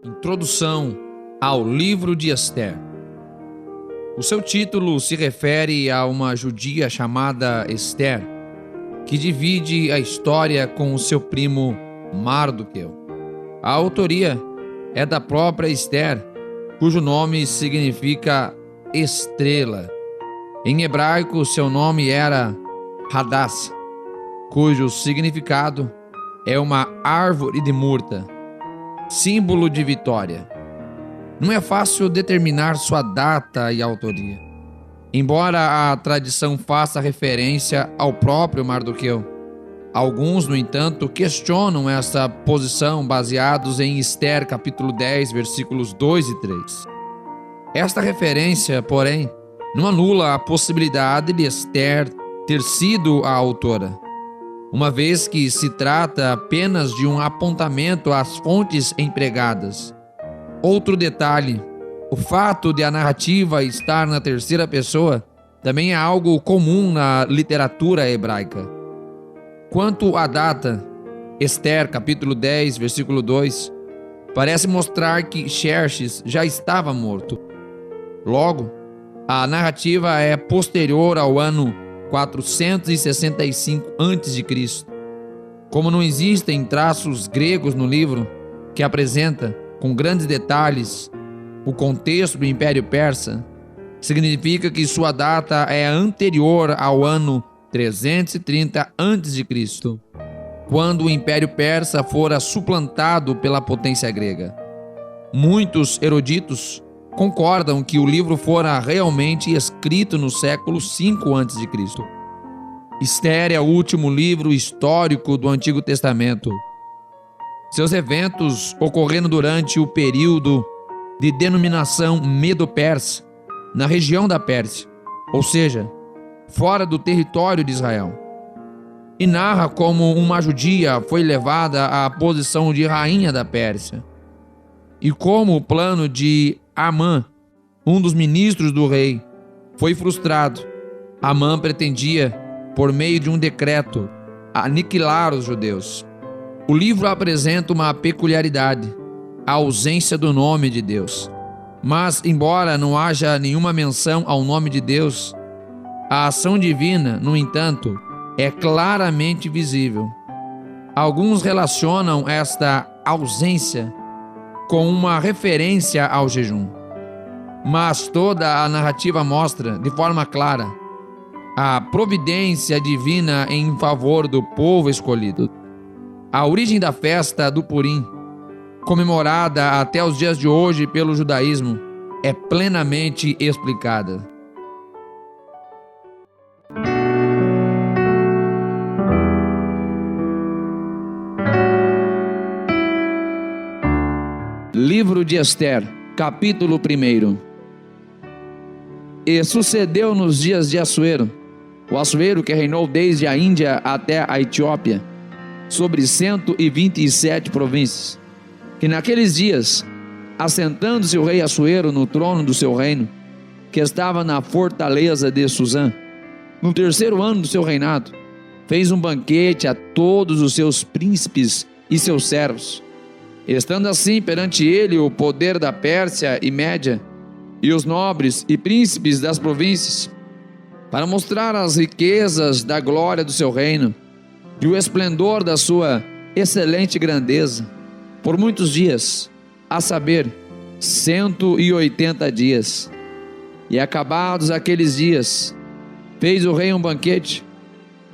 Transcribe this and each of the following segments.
Introdução ao livro de Ester. O seu título se refere a uma judia chamada Ester, que divide a história com o seu primo Mardoqueu. A autoria é da própria Ester, cujo nome significa estrela. Em hebraico, seu nome era Hadassah, cujo significado é uma árvore de murta, símbolo de vitória. Não é fácil determinar sua data e autoria, embora a tradição faça referência ao próprio Mardoqueu. Alguns, no entanto, questionam essa posição baseados em Ester capítulo 10, versículos 2 e 3. Esta referência, porém, não anula a possibilidade de Ester ter sido a autora, uma vez que se trata apenas de um apontamento às fontes empregadas. Outro detalhe: o fato de a narrativa estar na terceira pessoa também é algo comum na literatura hebraica. Quanto à data, Ester capítulo 10, versículo 2, parece mostrar que Xerxes já estava morto. Logo, a narrativa é posterior ao ano 465 a.C. Como não existem traços gregos no livro que apresenta com grandes detalhes o contexto do Império Persa, significa que sua data é anterior ao ano 330 a.C., quando o Império Persa fora suplantado pela potência grega. Muitos eruditos concordam que o livro fora realmente escrito no século V a.C. Ester é o último livro histórico do Antigo Testamento. Seus eventos ocorreram durante o período de denominação Medo-Persa, na região da Pérsia, ou seja, fora do território de Israel. E narra como uma judia foi levada à posição de rainha da Pérsia, e como o plano de Amã, um dos ministros do rei, foi frustrado. Amã pretendia, por meio de um decreto, aniquilar os judeus. O livro apresenta uma peculiaridade: a ausência do nome de Deus. Mas, embora não haja nenhuma menção ao nome de Deus, a ação divina, no entanto, é claramente visível. Alguns relacionam esta ausência com uma referência ao jejum. Mas toda a narrativa mostra, de forma clara, a providência divina em favor do povo escolhido. A origem da festa do Purim, comemorada até os dias de hoje pelo judaísmo, é plenamente explicada. Livro de Ester, capítulo 1. E sucedeu nos dias de Assuero, o Assuero que reinou desde a Índia até a Etiópia, sobre 127 províncias, que naqueles dias, assentando-se o rei Assuero no trono do seu reino, que estava na fortaleza de Susã, no terceiro ano do seu reinado, fez um banquete a todos os seus príncipes e seus servos. Estando assim perante ele o poder da Pérsia e Média, e os nobres e príncipes das províncias, para mostrar as riquezas da glória do seu reino, e o esplendor da sua excelente grandeza, por muitos dias, a saber, 180 dias. E acabados aqueles dias, fez o rei um banquete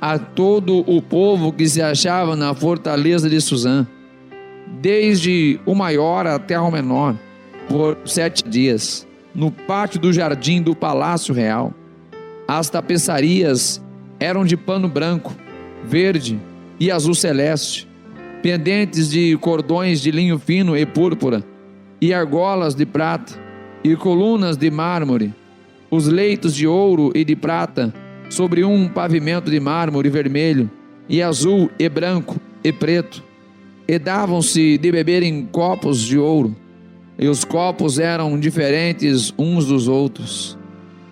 a todo o povo que se achava na fortaleza de Susã, desde o maior até o menor, por 7 dias, no pátio do jardim do palácio real. As tapeçarias eram de pano branco, verde e azul celeste, pendentes de cordões de linho fino e púrpura, e argolas de prata, e colunas de mármore, os leitos de ouro e de prata, sobre um pavimento de mármore vermelho, e azul, e branco, e preto. E davam-se de beber em copos de ouro, e os copos eram diferentes uns dos outros.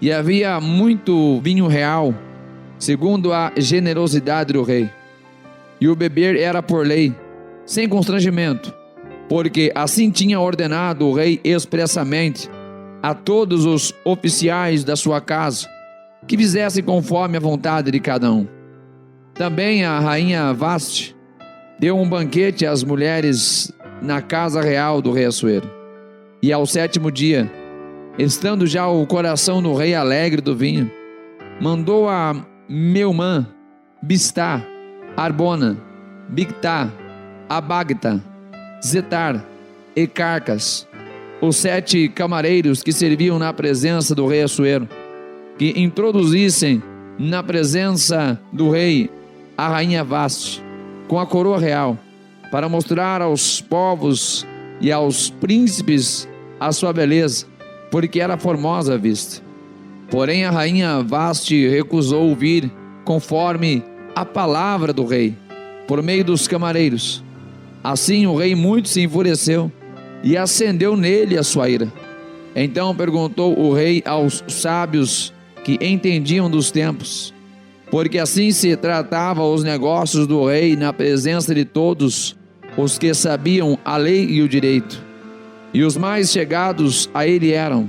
E havia muito vinho real, segundo a generosidade do rei. E o beber era por lei, sem constrangimento, porque assim tinha ordenado o rei expressamente a todos os oficiais da sua casa, que fizessem conforme a vontade de cada um. Também a rainha Vaste deu um banquete às mulheres na casa real do rei Assuero. E ao 7º dia, estando já o coração do rei alegre do vinho, mandou a Meumã, Bistá, Arbona, Bigtá, Abagta, Zetar e Carcas, os 7 camareiros que serviam na presença do rei Assuero, que introduzissem na presença do rei a rainha Vaste, com a coroa real, para mostrar aos povos e aos príncipes a sua beleza, porque era formosa à vista. Porém a rainha Vaste recusou vir conforme a palavra do rei, por meio dos camareiros. Assim o rei muito se enfureceu e acendeu nele a sua ira. Então perguntou o rei aos sábios que entendiam dos tempos, porque assim se tratava os negócios do rei na presença de todos os que sabiam a lei e o direito. E os mais chegados a ele eram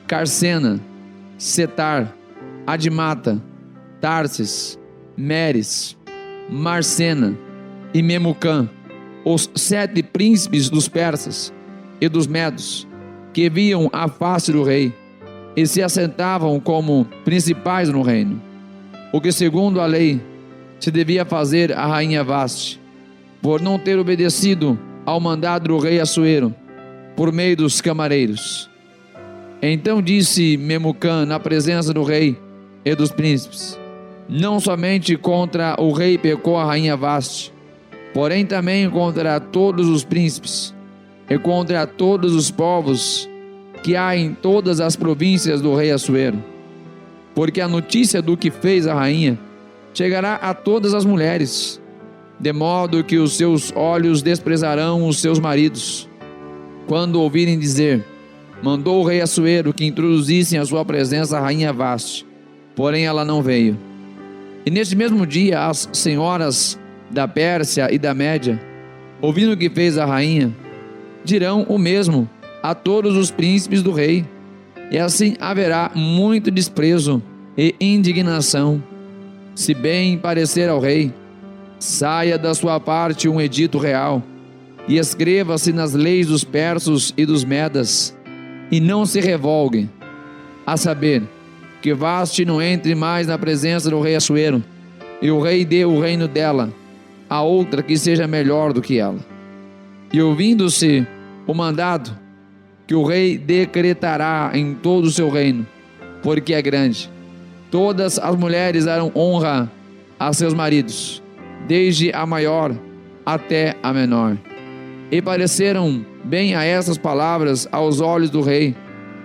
Carcena, Setar, Admata, Tarsis, Meres, Marcena e Memucã, os 7 príncipes dos persas e dos medos, que viam a face do rei e se assentavam como principais no reino. O que segundo a lei se devia fazer a rainha Vaste, por não ter obedecido ao mandado do rei Assuero, por meio dos camareiros. Então disse Memucã na presença do rei e dos príncipes: não somente contra o rei pecou a rainha Vaste, porém também contra todos os príncipes e contra todos os povos que há em todas as províncias do rei Assuero. Porque a notícia do que fez a rainha chegará a todas as mulheres, de modo que os seus olhos desprezarão os seus maridos, quando ouvirem dizer: mandou o rei Assuero que introduzissem à sua presença a rainha Vaste, porém ela não veio. E neste mesmo dia as senhoras da Pérsia e da Média, ouvindo o que fez a rainha, dirão o mesmo a todos os príncipes do rei, e assim haverá muito desprezo e indignação. Se bem parecer ao rei, saia da sua parte um edito real, e escreva-se nas leis dos persas e dos medas, e não se revogue, a saber, que Vaste não entre mais na presença do rei Assuero, e o rei dê o reino dela a outra que seja melhor do que ela. E ouvindo-se o mandado, que o rei decretará em todo o seu reino, porque é grande, todas as mulheres darão honra a seus maridos, desde a maior até a menor. E pareceram bem a essas palavras aos olhos do rei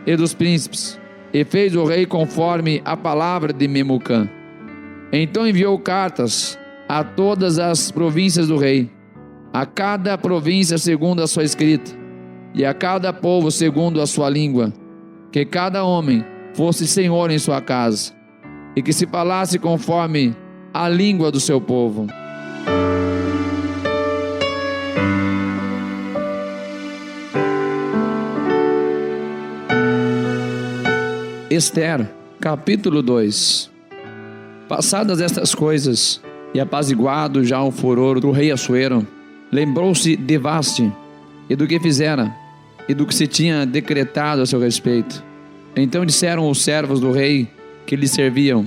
e dos príncipes, e fez o rei conforme a palavra de Memucã. Então enviou cartas a todas as províncias do rei, a cada província segundo a sua escrita, e a cada povo segundo a sua língua, que cada homem fosse senhor em sua casa, e que se falasse conforme a língua do seu povo. Ester, capítulo 2. Passadas estas coisas, e apaziguado já o furor do rei Assuero, lembrou-se de Vaste, e do que fizera, e do que se tinha decretado a seu respeito. Então disseram os servos do rei que lhe serviam: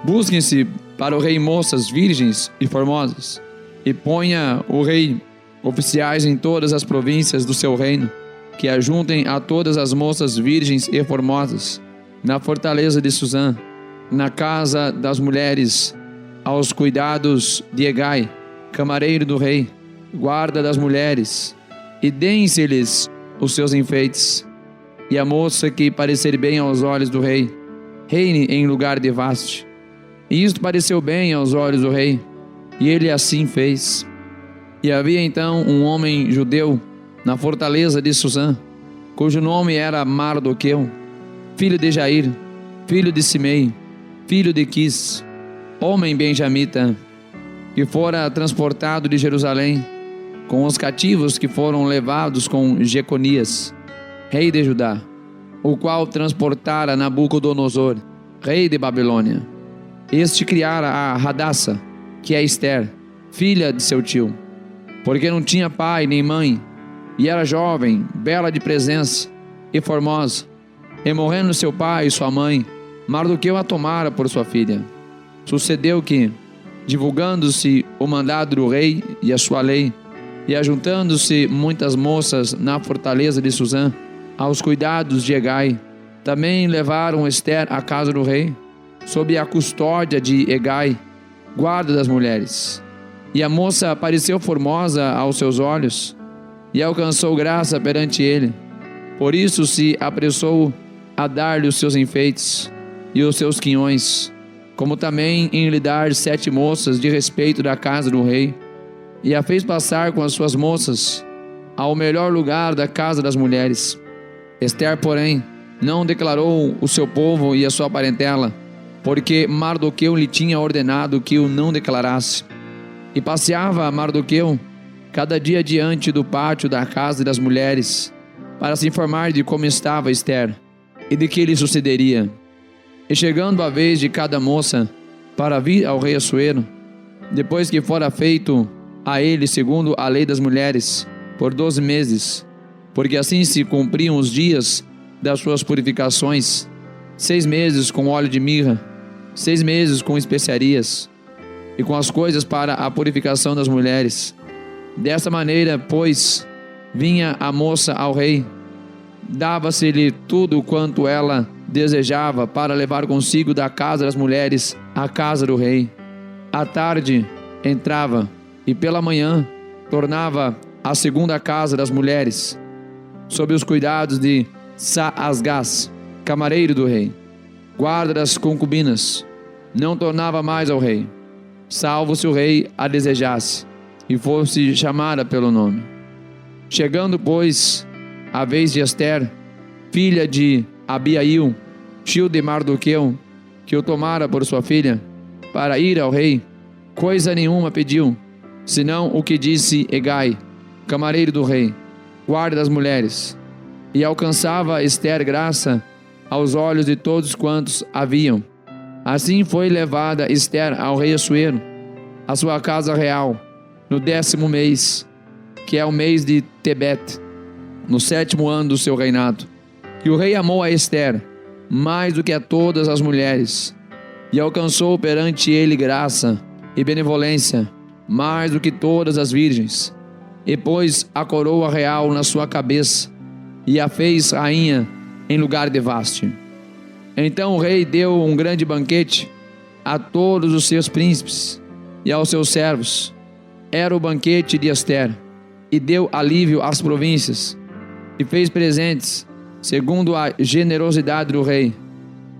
busquem-se para o rei moças virgens e formosas, e ponha o rei oficiais em todas as províncias do seu reino, que ajuntem a todas as moças virgens e formosas, na fortaleza de Suzã, na casa das mulheres, aos cuidados de Hegai, camareiro do rei, guarda das mulheres, e deem-se-lhes os seus enfeites. E a moça que parecer bem aos olhos do rei, reine em lugar de Vaste. E isto pareceu bem aos olhos do rei, e ele assim fez. E havia então um homem judeu na fortaleza de Suzã, cujo nome era Mardoqueu, filho de Jair, filho de Simei, filho de Quis, homem benjamita, que fora transportado de Jerusalém com os cativos que foram levados com Jeconias, rei de Judá, o qual transportara Nabucodonosor, rei de Babilônia. Este criara a Hadassa, que é Ester, filha de seu tio, porque não tinha pai nem mãe, e era jovem, bela de presença e formosa. E morrendo seu pai e sua mãe, Mardoqueu a tomara por sua filha. Sucedeu que, divulgando-se o mandado do rei e a sua lei, e ajuntando-se muitas moças na fortaleza de Susã, aos cuidados de Hegai, também levaram Ester à casa do rei, sob a custódia de Hegai, guarda das mulheres. E a moça pareceu formosa aos seus olhos, e alcançou graça perante ele. Por isso se apressou a dar-lhe os seus enfeites e os seus quinhões, como também em lhe dar 7 moças de respeito da casa do rei, e a fez passar com as suas moças ao melhor lugar da casa das mulheres. Ester, porém, não declarou o seu povo e a sua parentela, porque Mardoqueu lhe tinha ordenado que o não declarasse. E passeava Mardoqueu cada dia diante do pátio da casa das mulheres, para se informar de como estava Ester e de que lhe sucederia. E chegando a vez de cada moça para vir ao rei Assuero, depois que fora feito a ele segundo a lei das mulheres, por 12 meses, porque assim se cumpriam os dias das suas purificações, 6 meses com óleo de mirra, 6 meses com especiarias, e com as coisas para a purificação das mulheres. Dessa maneira, pois, vinha a moça ao rei, dava-se-lhe tudo quanto ela desejava para levar consigo da casa das mulheres à casa do rei. À tarde entrava, e pela manhã tornava à segunda casa das mulheres, sob os cuidados de Saasgás, camareiro do rei, guarda das concubinas. Não tornava mais ao rei, salvo se o rei a desejasse e fosse chamada pelo nome. Chegando, pois, a vez de Ester, filha de Abiail, tio de Mardoqueu, que o tomara por sua filha, para ir ao rei, coisa nenhuma pediu, senão o que disse Hegai, camareiro do rei, guarda das mulheres. E alcançava Ester graça aos olhos de todos quantos haviam. Assim foi levada Ester ao rei Assuero, à sua casa real, no 10º mês, que é o mês de Tebete, no 7º ano do seu reinado. E o rei amou a Ester mais do que a todas as mulheres, e alcançou perante ele graça e benevolência mais do que todas as virgens, e pôs a coroa real na sua cabeça, e a fez rainha em lugar de Vaste. Então o rei deu um grande banquete a todos os seus príncipes e aos seus servos. Era o banquete de Ester, e deu alívio às províncias, e fez presentes segundo a generosidade do rei.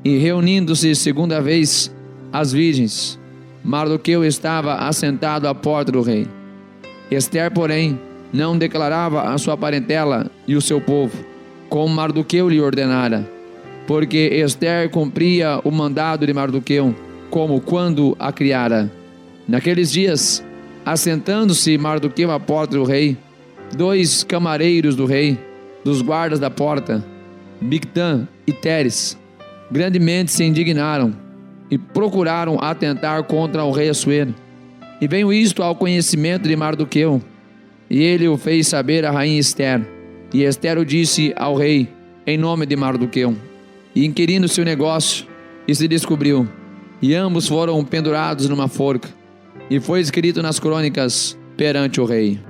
E reunindo-se segunda vez as virgens, Mardoqueu estava assentado à porta do rei. Ester, porém, não declarava a sua parentela e o seu povo, como Mardoqueu lhe ordenara, porque Ester cumpria o mandado de Mardoqueu, como quando a criara. Naqueles dias, assentando-se Mardoqueu à porta do rei, 2 camareiros do rei, dos guardas da porta, Bigtã e Teres, grandemente se indignaram e procuraram atentar contra o rei Assuero. E veio isto ao conhecimento de Mardoqueu, e ele o fez saber à rainha Ester. E Ester o disse ao rei em nome de Mardoqueu, e inquirindo-se o negócio, e se descobriu, e ambos foram pendurados numa forca, e foi escrito nas crônicas perante o rei.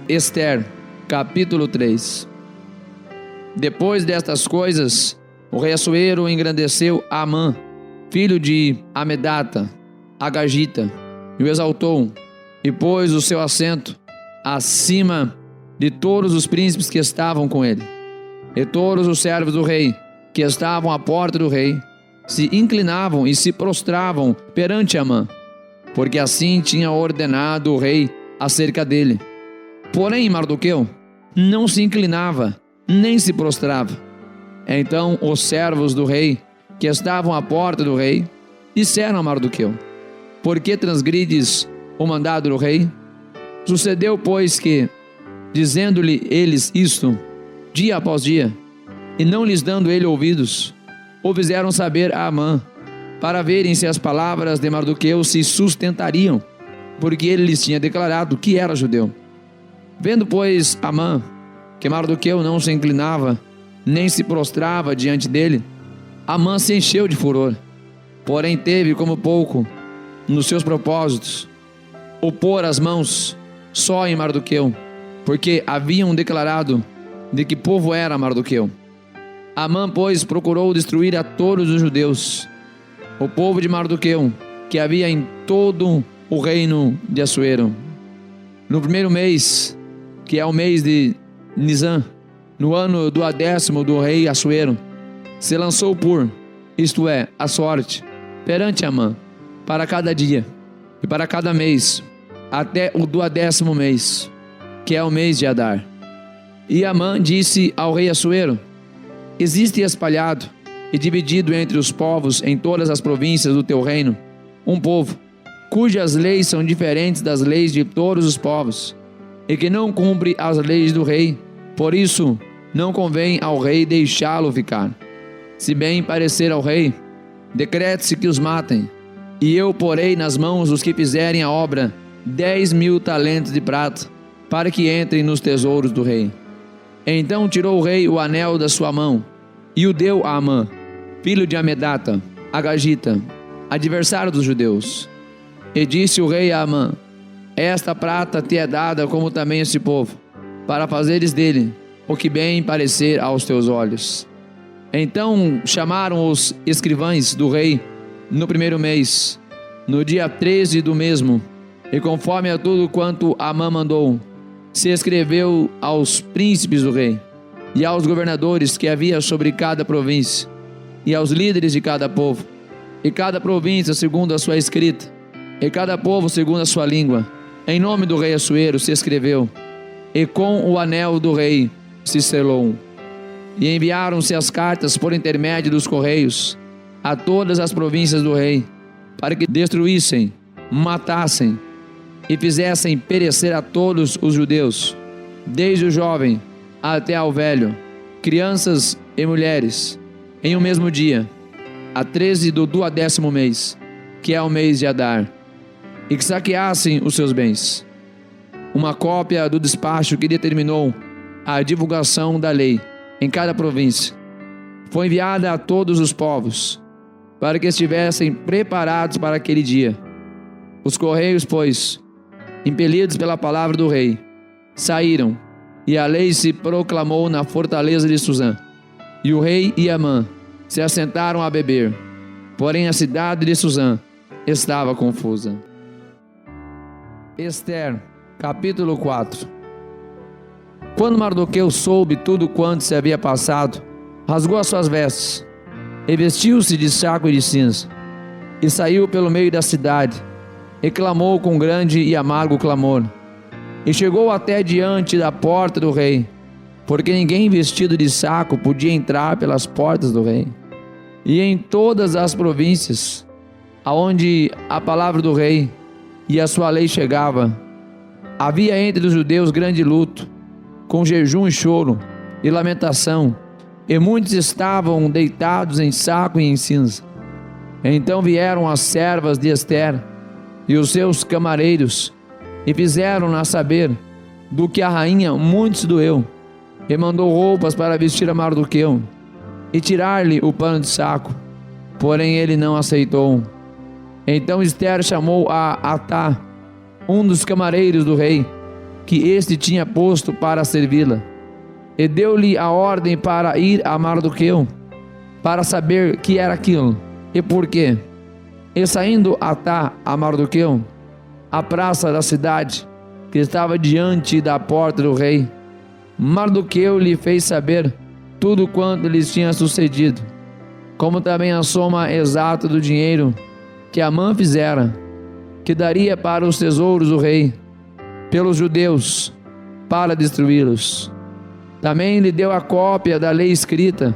Ester, capítulo 3. Depois destas coisas, o rei Assuero engrandeceu Amã, filho de Amedata, Agagita, e o exaltou, e pôs o seu assento acima de todos os príncipes que estavam com ele. E todos os servos do rei, que estavam à porta do rei, se inclinavam e se prostravam perante Amã, porque assim tinha ordenado o rei acerca dele. Porém, Mardoqueu não se inclinava, nem se prostrava. Então os servos do rei, que estavam à porta do rei, disseram a Mardoqueu: por que transgrides o mandado do rei? Sucedeu, pois, que, dizendo-lhe eles isto, dia após dia, e não lhes dando ele ouvidos, o fizeram saber a Amã, para verem se as palavras de Mardoqueu se sustentariam, porque ele lhes tinha declarado que era judeu. Vendo, pois, Amã, que Mardoqueu não se inclinava, nem se prostrava diante dele, Amã se encheu de furor, porém teve como pouco, nos seus propósitos, o pôr as mãos só em Mardoqueu, porque haviam declarado de que povo era Mardoqueu. Amã, pois, procurou destruir a todos os judeus, o povo de Mardoqueu, que havia em todo o reino de Assuero. No primeiro mês, que é o mês de Nisan, no ano do 10º do rei Assuero, se lançou por, isto é, a sorte, perante Amã, para cada dia e para cada mês, até o do 10º mês, que é o mês de Adar. E Amã disse ao rei Assuero: existe espalhado e dividido entre os povos em todas as províncias do teu reino um povo, cujas leis são diferentes das leis de todos os povos, e que não cumpre as leis do rei. Por isso não convém ao rei deixá-lo ficar. Se bem parecer ao rei, decrete-se que os matem, e eu porei nas mãos dos que fizerem a obra 10.000 talentos de prata, para que entrem nos tesouros do rei. Então tirou o rei o anel da sua mão, e o deu a Amã, filho de Amedata, agagita, adversário dos judeus. E disse o rei a Amã: esta prata te é dada, como também esse povo, para fazeres dele o que bem parecer aos teus olhos. Então chamaram os escrivães do rei no primeiro mês, no dia 13 do mesmo, e conforme a tudo quanto Amã mandou, se escreveu aos príncipes do rei, e aos governadores que havia sobre cada província, e aos líderes de cada povo, e cada província segundo a sua escrita, e cada povo segundo a sua língua. Em nome do rei Assuero se escreveu, e com o anel do rei se selou. E enviaram-se as cartas por intermédio dos correios a todas as províncias do rei, para que destruíssem, matassem e fizessem perecer a todos os judeus, desde o jovem até ao velho, crianças e mulheres, em um mesmo dia, a 13 do 10º mês, que é o mês de Adar, e que saqueassem os seus bens. Uma cópia do despacho que determinou a divulgação da lei em cada província foi enviada a todos os povos, para que estivessem preparados para aquele dia. Os correios, pois, impelidos pela palavra do rei, saíram, e a lei se proclamou na fortaleza de Suzã. E o rei e Amã se assentaram a beber, porém a cidade de Suzã estava confusa. Ester, capítulo 4. Quando Mardoqueu soube tudo quanto se havia passado, rasgou as suas vestes, e vestiu-se de saco e de cinza, e saiu pelo meio da cidade, e clamou com grande e amargo clamor, e chegou até diante da porta do rei, porque ninguém vestido de saco podia entrar pelas portas do rei. E em todas as províncias, aonde a palavra do rei e a sua lei chegava, havia entre os judeus grande luto, com jejum e choro e lamentação, e muitos estavam deitados em saco e em cinza. Então vieram as servas de Ester e os seus camareiros, e fizeram-na saber do que a rainha muito se doeu, e mandou roupas para vestir a Mardoqueu, e tirar-lhe o pano de saco, porém ele não aceitou. Então Ester chamou a Atá, um dos camareiros do rei, que este tinha posto para servi-la, e deu-lhe a ordem para ir a Mardoqueu, para saber que era aquilo, e por quê. E saindo Atá a Mardoqueu, a praça da cidade, que estava diante da porta do rei, Mardoqueu lhe fez saber tudo quanto lhes tinha sucedido, como também a soma exata do dinheiro que Amã fizera, que daria para os tesouros do rei, pelos judeus, para destruí-los. Também lhe deu a cópia da lei escrita,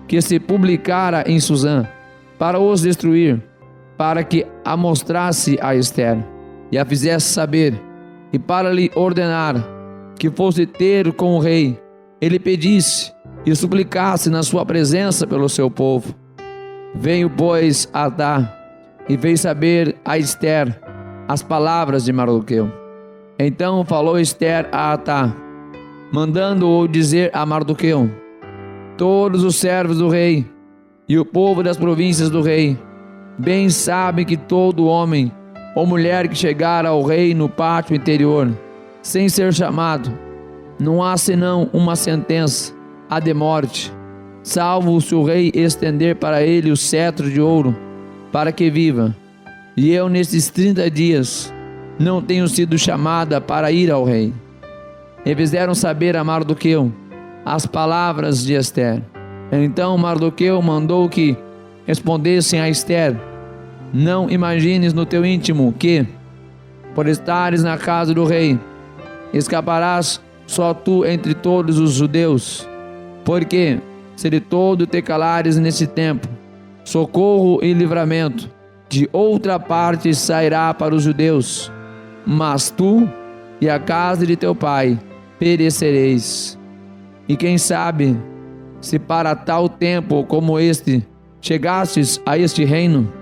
que se publicara em Susã, para os destruir, para que a mostrasse a Ester, e a fizesse saber, e para lhe ordenar que fosse ter com o rei, ele pedisse e suplicasse na sua presença pelo seu povo. Veio, pois, Atá, e fez saber a Ester as palavras de Mardoqueu. Então falou Ester a Atá, mandando-o dizer a Mardoqueu: todos os servos do rei e o povo das províncias do rei bem sabem que todo homem ou mulher que chegar ao rei no pátio interior, sem ser chamado, não há senão uma sentença, a de morte, salvo se o rei estender para ele o cetro de ouro, para que viva. E eu, nesses 30 dias, não tenho sido chamada para ir ao rei. E fizeram saber a Mardoqueu as palavras de Ester. Então Mardoqueu mandou que respondessem a Ester: não imagines no teu íntimo que, por estares na casa do rei, escaparás só tu entre todos os judeus, porque, se de todo te calares nesse tempo, socorro e livramento de outra parte sairá para os judeus, mas tu e a casa de teu pai perecereis. E quem sabe, se para tal tempo como este chegastes a este reino?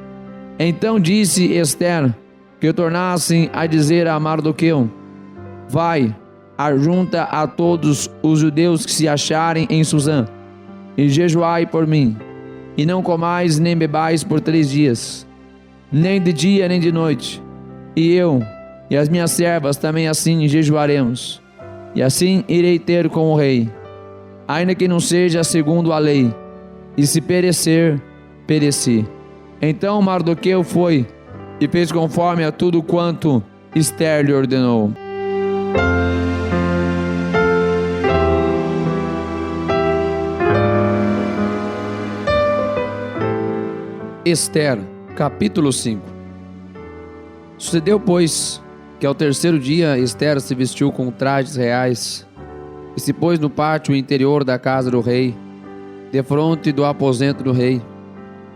Então disse Ester que tornassem a dizer a Mardoqueu: vai, ajunta a todos os judeus que se acharem em Susã, e jejuai por mim, e não comais nem bebais por 3 dias, nem de dia nem de noite, e eu e as minhas servas também assim jejuaremos, e assim irei ter com o rei, ainda que não seja segundo a lei, e se perecer, pereci. Então Mardoqueu foi e fez conforme a tudo quanto Ester lhe ordenou. Ester, capítulo 5. Sucedeu, pois, que ao 3º dia Ester se vestiu com trajes reais e se pôs no pátio interior da casa do rei, defronte do aposento do rei.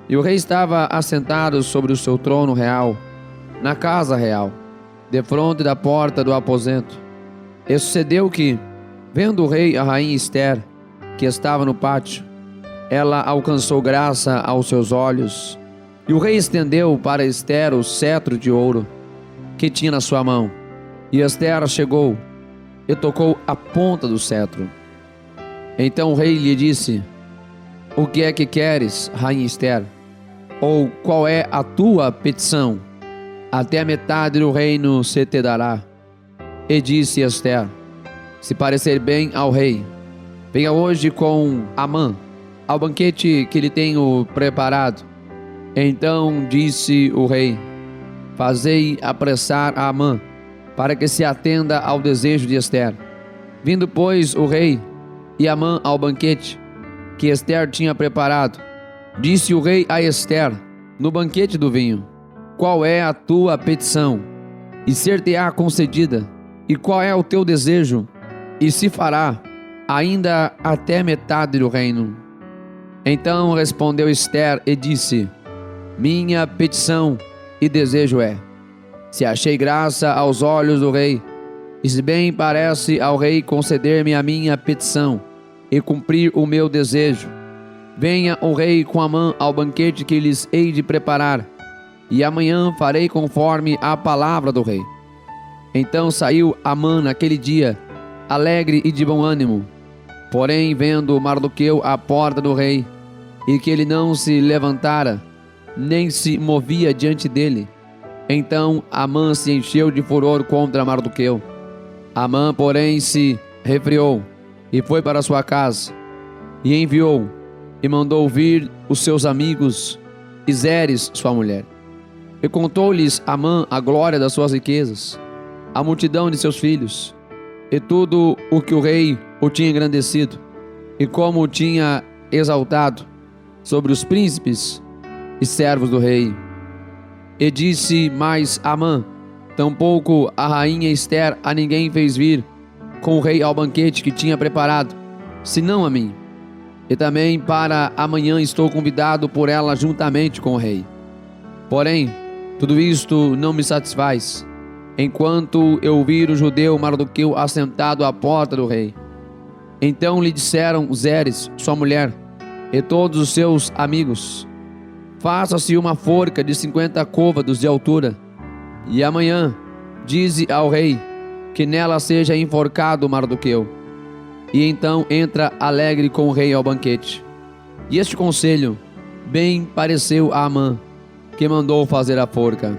E o rei estava assentado sobre o seu trono real, na casa real, defronte da porta do aposento. E sucedeu que, vendo o rei a rainha Ester, que estava no pátio, ela alcançou graça aos seus olhos, e o rei estendeu para Ester o cetro de ouro que tinha na sua mão. E Ester chegou e tocou a ponta do cetro. Então o rei lhe disse: o que é que queres, rainha Ester? Ou qual é a tua petição? Até a metade do reino se te dará. E disse Ester: se parecer bem ao rei, venha hoje com Amã ao banquete que lhe tenho preparado. Então disse o rei: fazei apressar a Amã, para que se atenda ao desejo de Ester. Vindo, pois, o rei e Amã ao banquete que Ester tinha preparado, disse o rei a Ester, no banquete do vinho: qual é a tua petição? E ser-te-á concedida. E qual é o teu desejo? E se fará, ainda até metade do reino. Então respondeu Ester e disse: minha petição e desejo é: se achei graça aos olhos do rei, e se bem parece ao rei conceder-me a minha petição e cumprir o meu desejo, venha o rei com Amã ao banquete que lhes hei de preparar, e amanhã farei conforme a palavra do rei. Então saiu Amã naquele dia, alegre e de bom ânimo. Porém, vendo Mardoqueu à porta do rei, e que ele não se levantara, nem se movia diante dele, então Amã se encheu de furor contra Mardoqueu. Amã, porém, se refriou e foi para sua casa, e enviou e mandou vir os seus amigos e Zeres, sua mulher. E contou-lhes Amã a glória das suas riquezas, a multidão de seus filhos, e tudo o que o rei o tinha engrandecido, e como o tinha exaltado sobre os príncipes e servos do rei. E disse mais Amã: tampouco a rainha Ester a ninguém fez vir com o rei ao banquete que tinha preparado, senão a mim. e também para amanhã estou convidado por ela juntamente com o rei. Porém, tudo isto não me satisfaz, enquanto eu vir o judeu Mardoqueu assentado à porta do rei. Então lhe disseram Zeres, sua mulher, e todos os seus amigos: faça-se uma forca de 50 côvados de altura, e amanhã dize ao rei que nela seja enforcado Mardoqueu. E então entra alegre com o rei ao banquete. E este conselho bem pareceu a Amã, que mandou fazer a forca.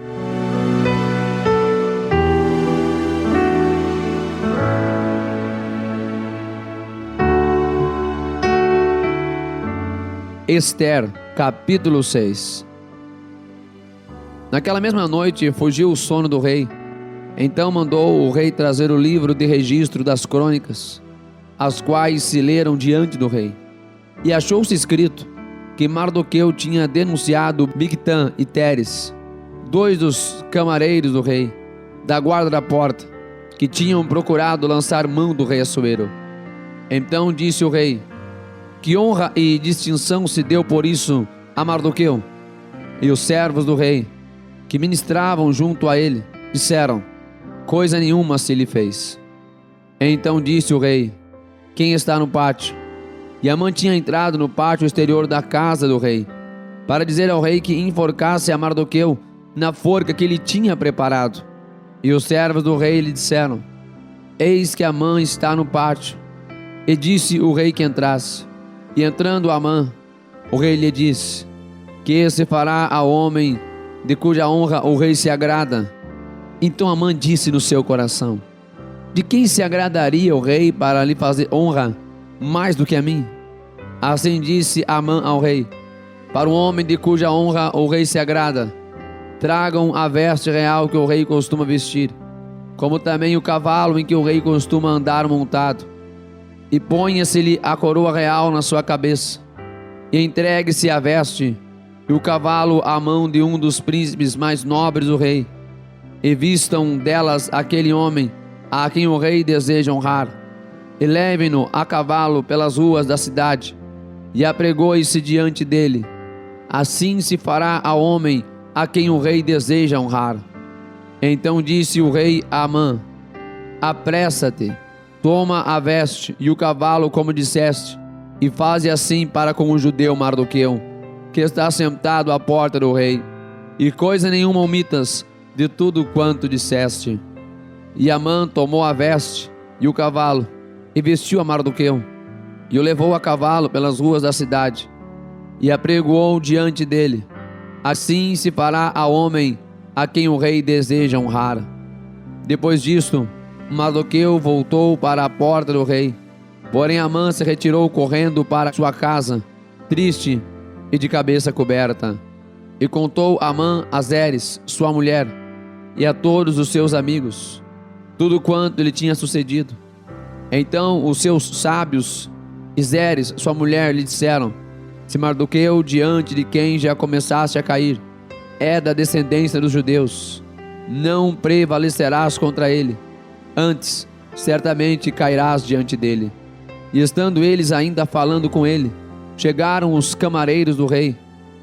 Ester, capítulo 6. Naquela mesma noite fugiu o sono do rei. Então mandou o rei trazer o livro de registro das crônicas, as quais se leram diante do rei. E achou-se escrito que Mardoqueu tinha denunciado Bigtã e Teres, dois dos camareiros do rei, da guarda da porta, que tinham procurado lançar mão do rei Assuero. Então disse o rei: que honra e distinção se deu por isso a Mardoqueu? E os servos do rei, que ministravam junto a ele, disseram: coisa nenhuma se lhe fez. Então disse o rei: quem está no pátio? E Amã tinha entrado no pátio exterior da casa do rei, para dizer ao rei que enforcasse a Mardoqueu na forca que ele tinha preparado. E os servos do rei lhe disseram: eis que Amã está no pátio. E disse o rei que entrasse. E entrando Amã, o rei lhe disse: que se fará ao homem de cuja honra o rei se agrada? Então Amã disse no seu coração: de quem se agradaria o rei para lhe fazer honra mais do que a mim? Assim disse Amã ao rei: para o homem de cuja honra o rei se agrada, tragam a veste real que o rei costuma vestir, como também o cavalo em que o rei costuma andar montado, e ponha-se-lhe a coroa real na sua cabeça, e entregue-se a veste e o cavalo à mão de um dos príncipes mais nobres do rei, e vistam delas aquele homem a quem o rei deseja honrar, e levem-no a cavalo pelas ruas da cidade, e apregoe-se diante dele. Assim se fará ao homem a quem o rei deseja honrar. Então disse o rei a Amã: apressa-te, toma a veste e o cavalo como disseste, e faze assim para com o judeu Mardoqueu, que está sentado à porta do rei, e coisa nenhuma omitas de tudo quanto disseste. E Amã tomou a veste e o cavalo, e vestiu a Mardoqueu, e o levou a cavalo pelas ruas da cidade, e apregoou diante dele. Assim se fará ao homem a quem o rei deseja honrar. Depois disto, Mardoqueu voltou para a porta do rei, porém Amã se retirou correndo para sua casa, triste e de cabeça coberta. E contou Amã a Zeres, sua mulher, e a todos os seus amigos tudo quanto lhe tinha sucedido. Então os seus sábios e Zeres, sua mulher, lhe disseram: se Mardoqueu, diante de quem já começaste a cair, é da descendência dos judeus, não prevalecerás contra ele, antes certamente cairás diante dele. E estando eles ainda falando com ele, chegaram os camareiros do rei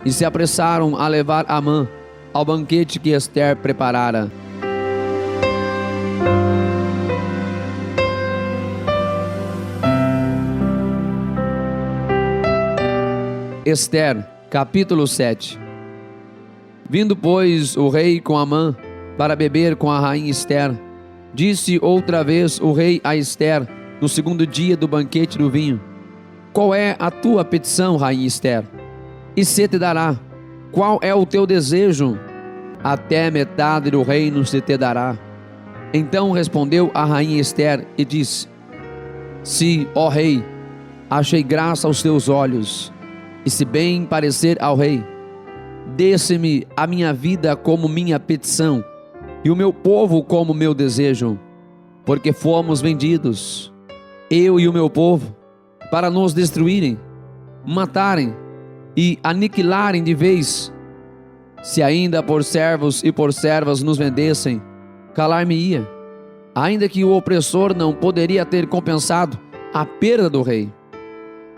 e se apressaram a levar Amã ao banquete que Ester preparara. Ester, capítulo 7. Vindo, pois, o rei com Amã para beber com a rainha Ester, disse outra vez o rei a Ester, no segundo dia do banquete do vinho: qual é a tua petição, rainha Ester? E se te dará. Qual é o teu desejo? Até metade do reino se te dará. Então respondeu a rainha Ester e disse: se, ó rei, achei graça aos teus olhos, e se bem parecer ao rei, desse-me a minha vida como minha petição, e o meu povo como meu desejo, porque fomos vendidos, eu e o meu povo, para nos destruírem, matarem e aniquilarem de vez. Se ainda por servos e por servas nos vendessem, calar-me-ia, ainda que o opressor não poderia ter compensado a perda do rei.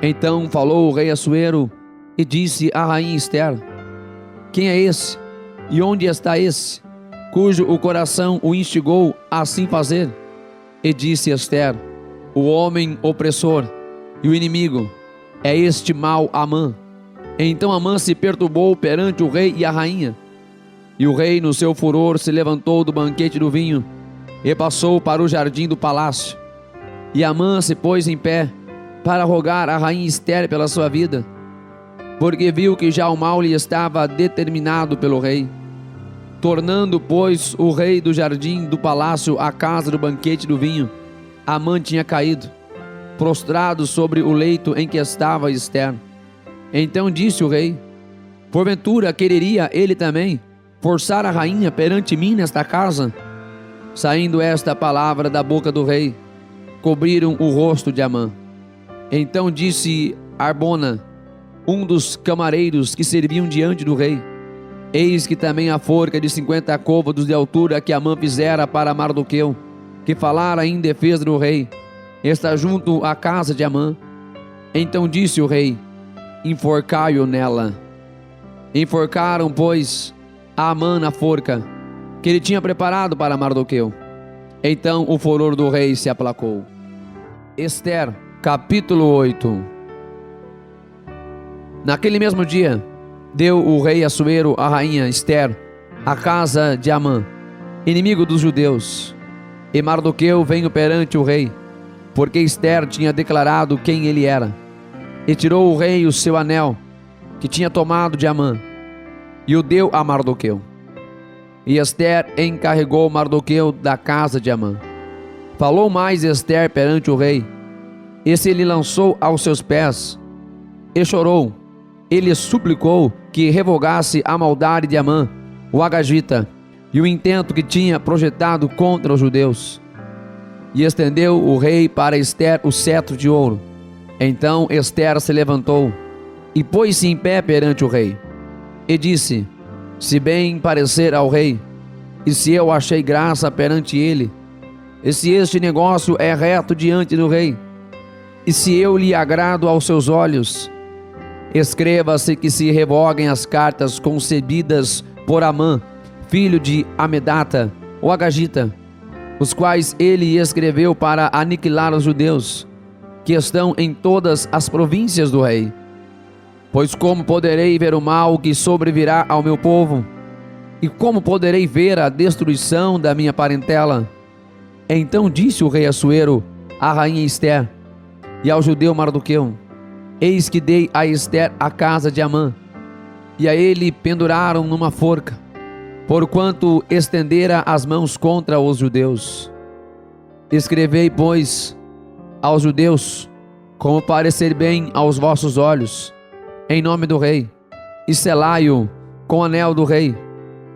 Então falou o rei Assuero e disse à rainha Ester: quem é esse? E onde está esse, cujo o coração o instigou a assim fazer? E disse Ester: o homem opressor e o inimigo é este mau Amã. Então Amã se perturbou perante o rei e a rainha. E o rei, no seu furor, se levantou do banquete do vinho e passou para o jardim do palácio. E Amã se pôs em pé para rogar a rainha Ester pela sua vida, porque viu que já o mal lhe estava determinado pelo rei. Tornando, pois, o rei do jardim do palácio à casa do banquete do vinho, Amã tinha caído, prostrado sobre o leito em que estava Ester. Então disse o rei: porventura quereria ele também forçar a rainha perante mim nesta casa? Saindo esta palavra da boca do rei, cobriram o rosto de Amã. Então disse Arbona, um dos camareiros que serviam diante do rei: eis que também a forca de 50 côvados de altura que Amã fizera para Mardoqueu, que falara em defesa do rei, está junto à casa de Amã. Então disse o rei: enforcai-o nela. Enforcaram, pois, a Amã na forca que ele tinha preparado para Mardoqueu. Então o furor do rei se aplacou. Ester, capítulo 8. Naquele mesmo dia, deu o rei Assuero à rainha Ester a casa de Amã, inimigo dos judeus. E Mardoqueu veio perante o rei, porque Ester tinha declarado quem ele era. E tirou o rei o seu anel, que tinha tomado de Amã, e o deu a Mardoqueu. E Ester encarregou Mardoqueu da casa de Amã. Falou mais Ester perante o rei, e se lhe lançou aos seus pés, e chorou. Ele suplicou que revogasse a maldade de Amã, o agagita, e o intento que tinha projetado contra os judeus. E estendeu o rei para Ester o cetro de ouro. Então Ester se levantou e pôs-se em pé perante o rei, e disse: se bem parecer ao rei, e se eu achei graça perante ele, e se este negócio é reto diante do rei, e se eu lhe agrado aos seus olhos, escreva-se que se revoguem as cartas concebidas por Amã, filho de Amedata, o agagita, os quais ele escreveu para aniquilar os judeus, que estão em todas as províncias do rei. Pois como poderei ver o mal que sobrevirá ao meu povo? E como poderei ver a destruição da minha parentela? Então disse o rei Assuero à rainha Ester e ao judeu Mardoqueu: eis que dei a Ester a casa de Amã, e a ele penduraram numa forca, porquanto estendera as mãos contra os judeus. Escrevei, pois, aos judeus, como parecer bem aos vossos olhos, em nome do rei, e selai-o com o anel do rei,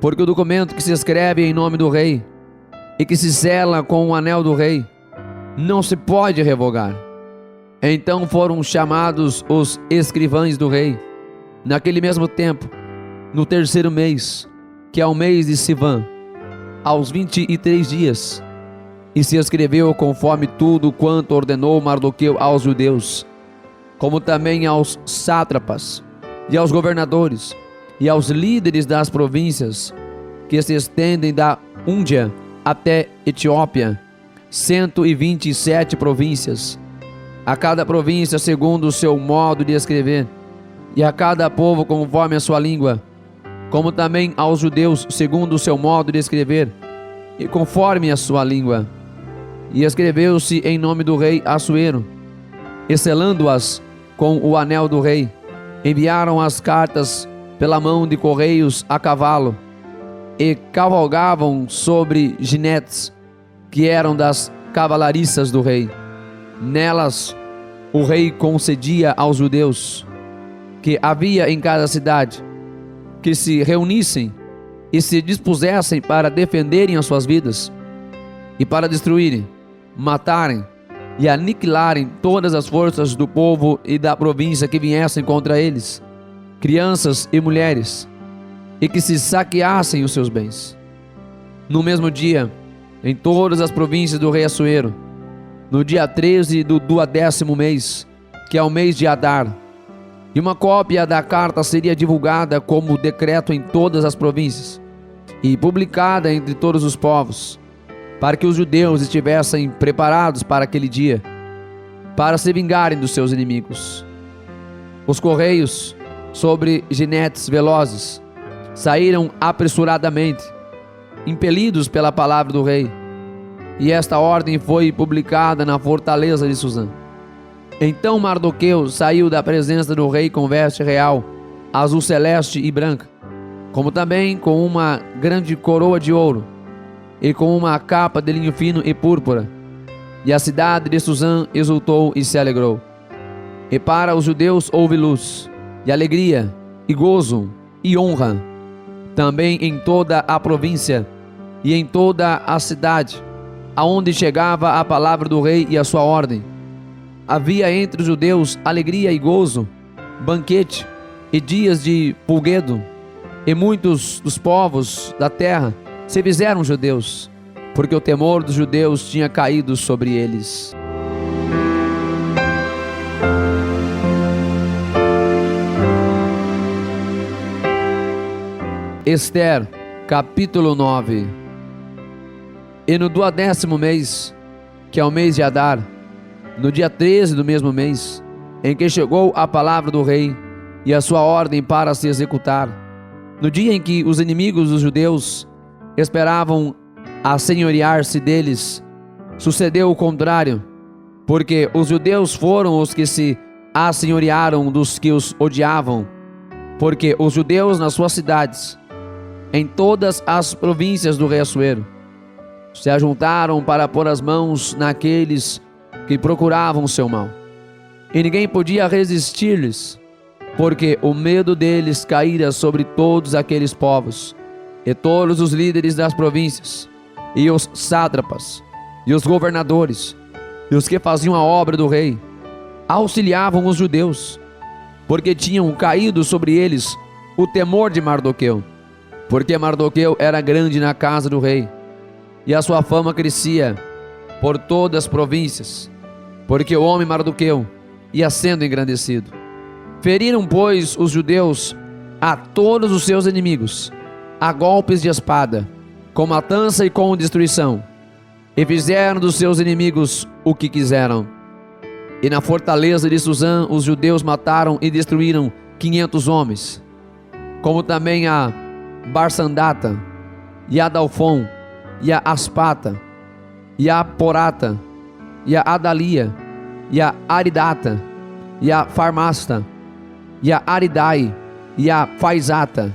porque o documento que se escreve em nome do rei, e que se sela com o anel do rei, não se pode revogar. Então foram chamados os escrivães do rei, naquele mesmo tempo, no terceiro mês, que é o mês de Sivan, aos 23 dias, e se escreveu conforme tudo quanto ordenou Mardoqueu aos judeus, como também aos sátrapas, e aos governadores, e aos líderes das províncias, que se estendem da Úndia até Etiópia, 127 províncias, a cada província segundo o seu modo de escrever, e a cada povo conforme a sua língua, como também aos judeus segundo o seu modo de escrever, e conforme a sua língua. E escreveu-se em nome do rei Assuero, e selando-as com o anel do rei, enviaram as cartas pela mão de correios a cavalo, e cavalgavam sobre jinetes, que eram das cavalariças do rei. Nelas o rei concedia aos judeus, que havia em cada cidade, que se reunissem e se dispusessem para defenderem as suas vidas, e para destruírem, matarem e aniquilarem todas as forças do povo e da província que viessem contra eles, crianças e mulheres, e que se saqueassem os seus bens. No mesmo dia, em todas as províncias do rei Assuero, no dia 13 do 12º mês, que é o mês de Adar. E uma cópia da carta seria divulgada como decreto em todas as províncias e publicada entre todos os povos, para que os judeus estivessem preparados para aquele dia, para se vingarem dos seus inimigos. Os correios, sobre jinetes velozes, saíram apressuradamente, impelidos pela palavra do rei, e esta ordem foi publicada na fortaleza de Suzã. Então Mardoqueu saiu da presença do rei com veste real, azul celeste e branca, como também com uma grande coroa de ouro, e com uma capa de linho fino e púrpura. E a cidade de Suzã exultou e se alegrou. E para os judeus houve luz, e alegria, e gozo, e honra, também em toda a província, e em toda a cidade, aonde chegava a palavra do rei e a sua ordem. Havia entre os judeus alegria e gozo, banquete e dias de folguedo, e muitos dos povos da terra se fizeram judeus, porque o temor dos judeus tinha caído sobre eles. Ester, capítulo 9. E no 12º mês, que é o mês de Adar, no dia 13 do mesmo mês, em que chegou a palavra do rei e a sua ordem para se executar, no dia em que os inimigos dos judeus esperavam assenhorear-se deles, sucedeu o contrário, porque os judeus foram os que se assenhorearam dos que os odiavam, porque os judeus nas suas cidades, em todas as províncias do rei Assuero, se ajuntaram para pôr as mãos naqueles que procuravam o seu mal. E ninguém podia resistir-lhes, porque o medo deles caíra sobre todos aqueles povos, e todos os líderes das províncias, e os sátrapas, e os governadores, e os que faziam a obra do rei, auxiliavam os judeus, porque tinham caído sobre eles o temor de Mardoqueu, porque Mardoqueu era grande na casa do rei, e a sua fama crescia por todas as províncias, porque o homem Mardoqueu ia sendo engrandecido. Feriram, pois, os judeus a todos os seus inimigos, a golpes de espada, com matança e com destruição, e fizeram dos seus inimigos o que quiseram. E na fortaleza de Suzã os judeus mataram e destruíram 500 homens, como também a Barsandata, e a Dalfon, e a Aspata, e a Porata, e a Adalia, e a Aridata, e a Farmasta, e a Aridai, e a Faisata,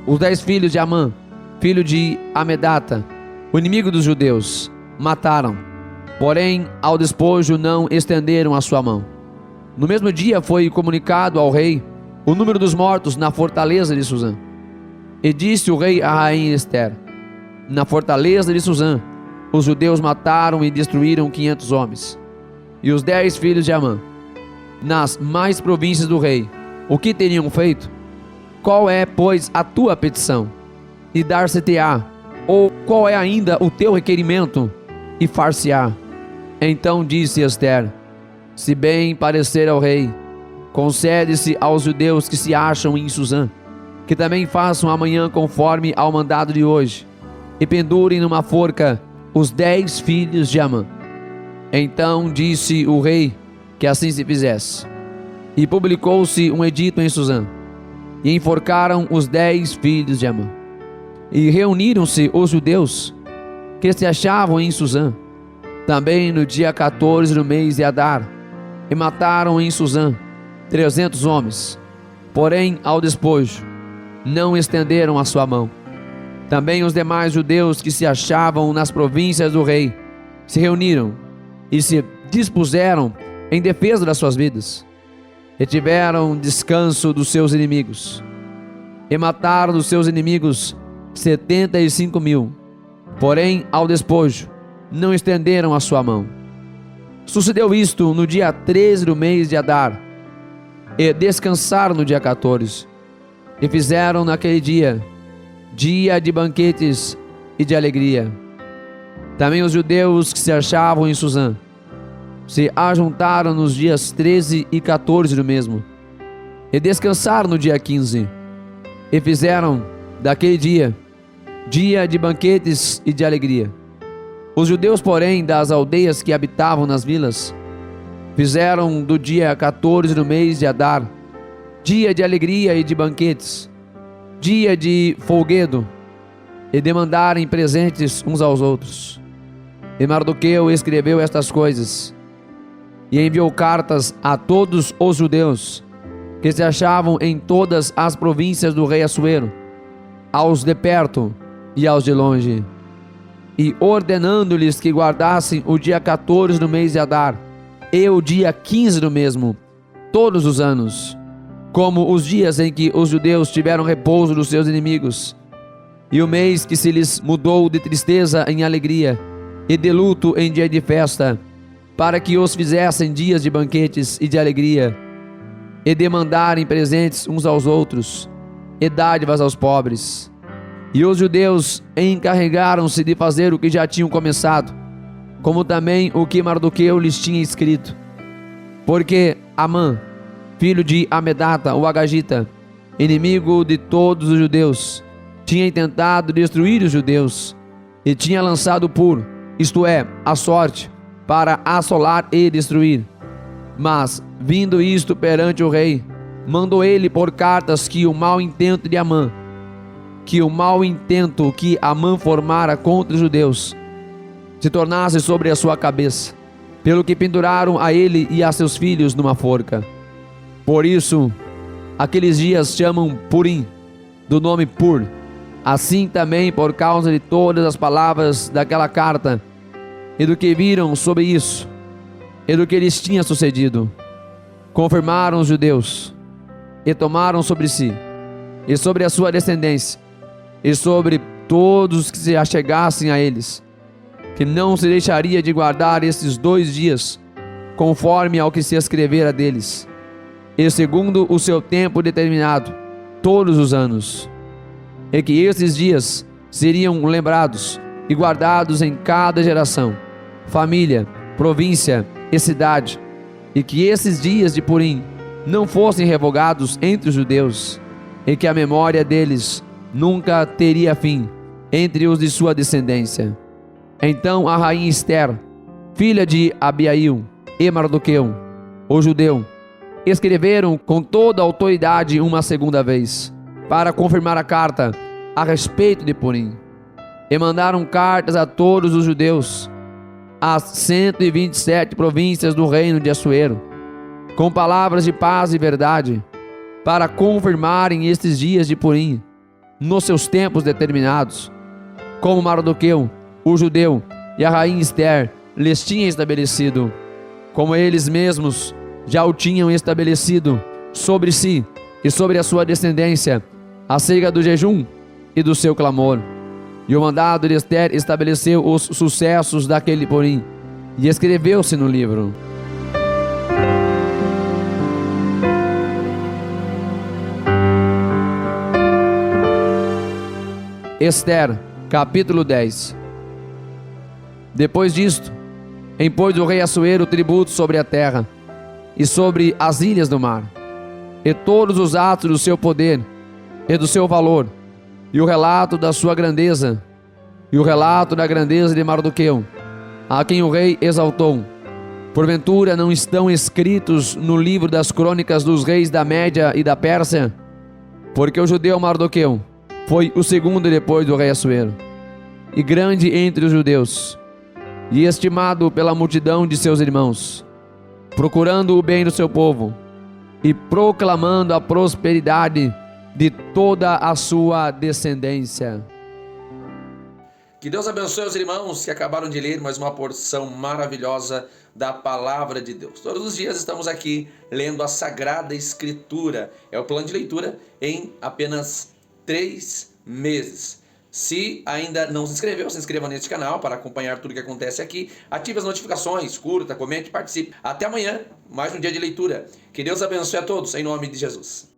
os 10 filhos de Amã, filho de Amedata, o inimigo dos judeus, mataram, porém ao despojo não estenderam a sua mão. No mesmo dia foi comunicado ao rei o número dos mortos na fortaleza de Suzã. E disse o rei à rainha Ester: na fortaleza de Suzã os judeus mataram e destruíram 500 homens. E os 10 filhos de Amã, nas mais províncias do rei, o que teriam feito? Qual é, pois, a tua petição? E dar-se-te-á, ou qual é ainda o teu requerimento? E far-se-á. Então disse Ester: se bem parecer ao rei, concede-se aos judeus que se acham em Suzã, que também façam amanhã conforme ao mandado de hoje, e pendurem numa forca os 10 filhos de Amã. Então disse o rei que assim se fizesse. E publicou-se um edito em Suzã, e enforcaram os 10 filhos de Amã. E reuniram-se os judeus que se achavam em Suzã, também no dia 14 do mês de Adar, e mataram em Suzã 300 homens, porém ao despojo não estenderam a sua mão. Também os demais judeus que se achavam nas províncias do rei se reuniram e se dispuseram em defesa das suas vidas, e tiveram descanso dos seus inimigos, e mataram dos seus inimigos 75.000, porém ao despojo não estenderam a sua mão. Sucedeu isto no dia 13 do mês de Adar, e descansaram no dia 14, e fizeram naquele dia de banquetes e de alegria. Também os judeus que se achavam em Suzã se ajuntaram nos dias 13 e 14 do mesmo, e descansaram no dia 15, e fizeram daquele dia de banquetes e de alegria. Os judeus, porém, das aldeias que habitavam nas vilas, fizeram do dia 14 do mês de Adar dia de alegria e de banquetes, dia de folguedo, e demandarem presentes uns aos outros. E Mardoqueu escreveu estas coisas, e enviou cartas a todos os judeus que se achavam em todas as províncias do rei Assuero, aos de perto e aos de longe, e ordenando-lhes que guardassem o dia 14 do mês de Adar e o dia 15 do mesmo, todos os anos, como os dias em que os judeus tiveram repouso dos seus inimigos, e o mês que se lhes mudou de tristeza em alegria, e de luto em dia de festa, para que os fizessem dias de banquetes e de alegria, e demandarem presentes uns aos outros, e dádivas aos pobres. E os judeus encarregaram-se de fazer o que já tinham começado, como também o que Mardoqueu lhes tinha escrito. Porque Amã, filho de Amedata, o Agagita, inimigo de todos os judeus, tinha intentado destruir os judeus, e tinha lançado isto é, a sorte, para assolar e destruir. Mas, vindo isto perante o rei, mandou ele por cartas que o mau intento que Amã formara contra os judeus se tornasse sobre a sua cabeça, pelo que penduraram a ele e a seus filhos numa forca. Por isso, aqueles dias chamam Purim, do nome Pur, assim também por causa de todas as palavras daquela carta, e do que viram sobre isso, e do que lhes tinha sucedido. Confirmaram os judeus, e tomaram sobre si, e sobre a sua descendência, e sobre todos os que se achegassem a eles, que não se deixaria de guardar esses 2 dias, conforme ao que se escrevera deles, e segundo o seu tempo determinado, todos os anos, e que esses dias seriam lembrados e guardados em cada geração, família, província e cidade, e que esses dias de Purim não fossem revogados entre os judeus, e que a memória deles nunca teria fim entre os de sua descendência. Então a rainha Ester, filha de Abiail, e Mardoqueu, o judeu, escreveram com toda a autoridade uma segunda vez, para confirmar a carta a respeito de Purim, e mandaram cartas a todos os judeus, às 127 províncias do reino de Assuero, com palavras de paz e verdade, para confirmarem estes dias de Purim, nos seus tempos determinados, como Mardoqueu, o judeu, e a rainha Ester lhes tinha estabelecido, como eles mesmos já o tinham estabelecido sobre si e sobre a sua descendência, acerca do jejum e do seu clamor. E o mandado de Ester estabeleceu os sucessos daquele Purim, e escreveu-se no livro. Ester, capítulo 10. Depois disto, impôs o rei Assuero tributo sobre a terra e sobre as ilhas do mar, e todos os atos do seu poder e do seu valor, e o relato da sua grandeza, e o relato da grandeza de Mardoqueu, a quem o rei exaltou. Porventura não estão escritos no livro das crônicas dos reis da Média e da Pérsia? Porque o judeu Mardoqueu foi o segundo depois do rei Assuero, e grande entre os judeus, e estimado pela multidão de seus irmãos, procurando o bem do seu povo, e proclamando a prosperidade de toda a sua descendência. Que Deus abençoe os irmãos que acabaram de ler mais uma porção maravilhosa da Palavra de Deus. Todos os dias estamos aqui lendo a Sagrada Escritura. É o plano de leitura em apenas 3 meses. Se ainda não se inscreveu, se inscreva neste canal para acompanhar tudo que acontece aqui. Ative as notificações, curta, comente, participe. Até amanhã, mais um dia de leitura. Que Deus abençoe a todos, em nome de Jesus.